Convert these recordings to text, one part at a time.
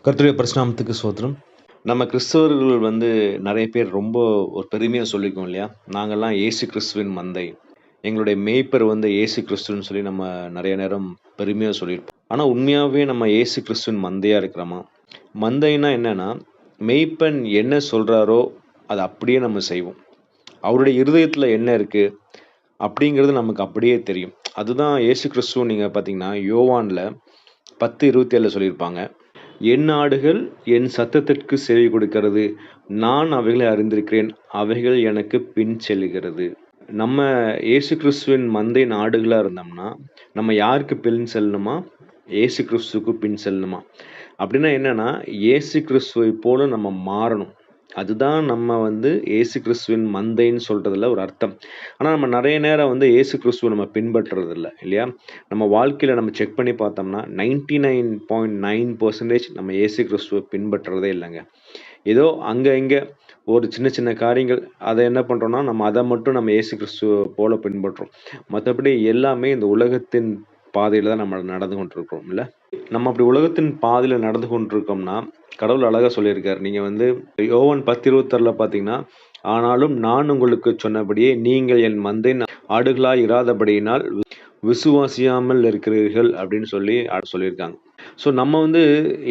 கர்த்தருடைய பரிசுநாமத்துக்கு ஸ்தோத்திரம். நம்ம கிறிஸ்தவர்கள் நெறைய பேர் ரொம்ப ஒரு பெருமையா சொல்லிக்குவோம் இல்லையா? நாங்கலாம் இயேசு கிறிஸ்துவின் மந்தை. எங்களுடைய மேய்ப்பர் இயேசு கிறிஸ்துன்னு சொல்லி நம்ம நெறைய நேரம் பெருமையா சொல்லியிருப்போம். ஆனா உண்மையாவே நம்ம இயேசு கிறிஸ்துவின் மந்தையா இருக்கிறோமா? மந்தைன்னா என்னன்னா, மேய்ப்பன் என்ன சொல்றாரோ, அத அப்படியே நம்ம செய்வோம். அவருடைய இருதயத்துல என்ன இருக்கு? அப்படிங்கிறது நமக்கு அப்படியே தெரியும். அதுதான் இயேசு கிறிஸ்துவ நீங்க பார்த்தீங்கன்னா, யோவான்ல 10:27 சொல்லியிருப்பாங்க. என் ஆடுகள் என் சத்தத்திற்கு செவி கொடுக்கிறது. நான் அவைகளை அறிந்திருக்கிறேன். அவைகள் எனக்கு பின் செல்லுகிறது. நம்ம இயேசு கிறிஸ்துவின் மந்தையின் ஆடுகளா இருந்தோம்னா, நம்ம யாருக்கு பின் செல்லணுமா? இயேசு கிறிஸ்துவுக்கு பின் செல்லணுமா? அப்படின்னா என்னன்னா, இயேசு கிறிஸ்துவை போல நம்ம மாறணும். அதுதான் நம்ம இயேசு கிறிஸ்துவின் மந்தைன்னு சொல்றதுல ஒரு அர்த்தம். ஆனா நம்ம நெறைய நேரம் இயேசு கிறிஸ்துவ நம்ம பின்பற்றதில்ல இல்லையா? நம்ம வாழ்க்கையில நம்ம செக் பண்ணி பார்த்தோம்னா, 99.9% நம்ம இயேசு கிறிஸ்துவ பின்பற்றதே இல்லங்க. ஏதோ அங்க, இங்க ஒரு சின்ன சின்ன காரியங்கள் அத என்ன பண்றோம்னா, நம்ம அத மட்டும் நம்ம இயேசு கிறிஸ்துவ போல பின்பற்றோம். மத்தபடி எல்லாமே இந்த உலகத்தின் பாதையில தான் நம்ம நடந்து கொண்டிருக்கிறோம் இல்ல? நம்ம அப்படி உலகத்தின் பாதையில நடந்து கொண்டிருக்கோம்னா, கடவுள் அழகா சொல்லியிருக்காரு. நீங்க யோவான் 10:26ல பார்த்தீங்கன்னா, ஆனாலும் நான் உங்களுக்குச் சொன்னபடியே நீங்கள் என் மந்தையின் ஆடுகளாய் இராதபடியினால் விசுவாசியாமல் இருக்கிறீர்கள் அப்படின்னு சொல்லி சொல்லியிருக்காங்க. ஸோ நம்ம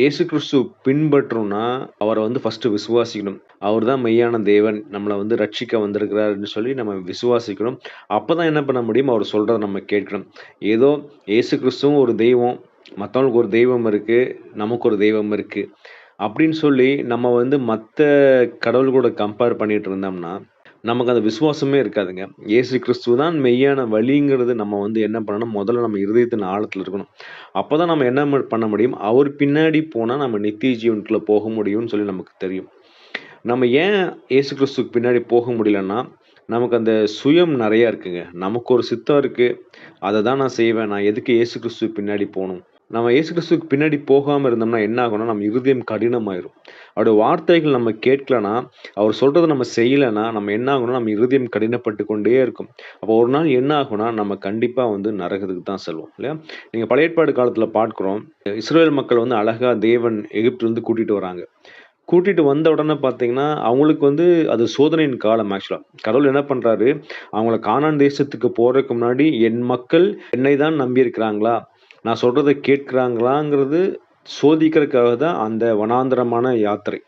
இயேசு கிறிஸ்து பின்பற்றோம்னா, அவர ஃபர்ஸ்ட்டு விசுவாசிக்கணும். அவர் தான் மெய்யான தேவன். நம்மள ரட்சிக்க வந்திருக்கிறாருன்னு சொல்லி நம்ம விசுவாசிக்கணும். அப்பதான் என்ன பண்ண முடியும்? அவர் சொல்றத நம்ம கேட்கணும். ஏதோ இயேசு கிறிஸ்துவும் ஒரு தெய்வம். மத்தவங்களுக்கு ஒரு தெய்வம் இருக்கு. நமக்கு ஒரு தெய்வம் இருக்கு. அப்படின்னு சொல்லி நம்ம மத்த கடவுள்களோட கம்பேர் பண்ணிட்டு இருந்தோம்னா, நமக்கு அந்த விசுவாசமே இருக்காதுங்க. இயேசு கிறிஸ்து தான் மெய்யான வழிங்கிறது நம்ம என்ன பண்ணணும், முதல்ல நம்ம இருதயத்தின் ஆழத்துல இருக்கணும். அப்பதான் நம்ம என்ன பண்ண முடியும், அவர் பின்னாடி போனா நம்ம நித்திய ஜீவனுக்குள்ள போக முடியும்னு சொல்லி நமக்கு தெரியும். நம்ம ஏன் இயேசு கிறிஸ்துவுக்கு பின்னாடி போக முடியலன்னா, நமக்கு அந்த சுயம் நெறைய இருக்குங்க. நமக்கு ஒரு சித்தம் இருக்கு. அத தான் நான் செய்வேன். நான் எதுக்கு இயேசு கிறிஸ்துவுக்கு பின்னாடி போணும்? நம்ம இயேசு கிறிஸ்துவுக்கு பின்னாடி போகாம இருந்தோம்னா என்ன ஆகும்னா, நம்ம இருதயம் கடினமாயிரும். அவருடைய வார்த்தைகள் நம்ம கேட்கலனா, அவர் சொல்றத நம்ம செய்யலனா, நம்ம என்ன ஆகும்னா, நம்ம இருதயம் கடினப்பட்டு கொண்டே இருக்கும். அப்போ ஒரு நாள் என்ன ஆகும்னா, நம்ம கண்டிப்பா நரகத்துக்கு தான் செல்வோம். இல்லையா? நீங்க பழைய ஏற்பாடு காலத்துல பார்க்கிறோம். இஸ்ரவேல் மக்கள் அழகா தேவன் எகிப்திலிருந்து கூட்டிட்டு வராங்க. கூட்டிட்டு வந்த உடனே பார்த்தீங்கன்னா, அவங்களுக்கு அது சோதனையின் காலம் ஆக்சுவலா. கடவுள் என்ன பண்றாரு, அவங்கள கானான் தேசத்துக்கு போறதுக்கு முன்னாடி, என் மக்கள் என்னை தான் நம்பியிருக்கிறாங்களா? நான் சொல்றத கேட்கிறாங்களாங்கிறது சோதிக்கிறதுக்காக தான் அந்த வனாந்தரமான யாத்திரை.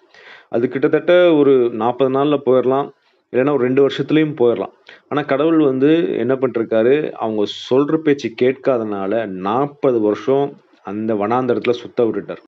அது கிட்டத்தட்ட ஒரு 40 நாள்ல போயிரலாம். இல்லன்னா ஒரு 2 வருஷத்துலயும் போயிரலாம். ஆனா கடவுள் என்ன பண்ணிருக்காரு, அவங்க சொல்ற பேச்சு கேட்காதனால 40 வருஷம் அந்த வனாந்தரத்துல சுத்த விட்டுட்டார்.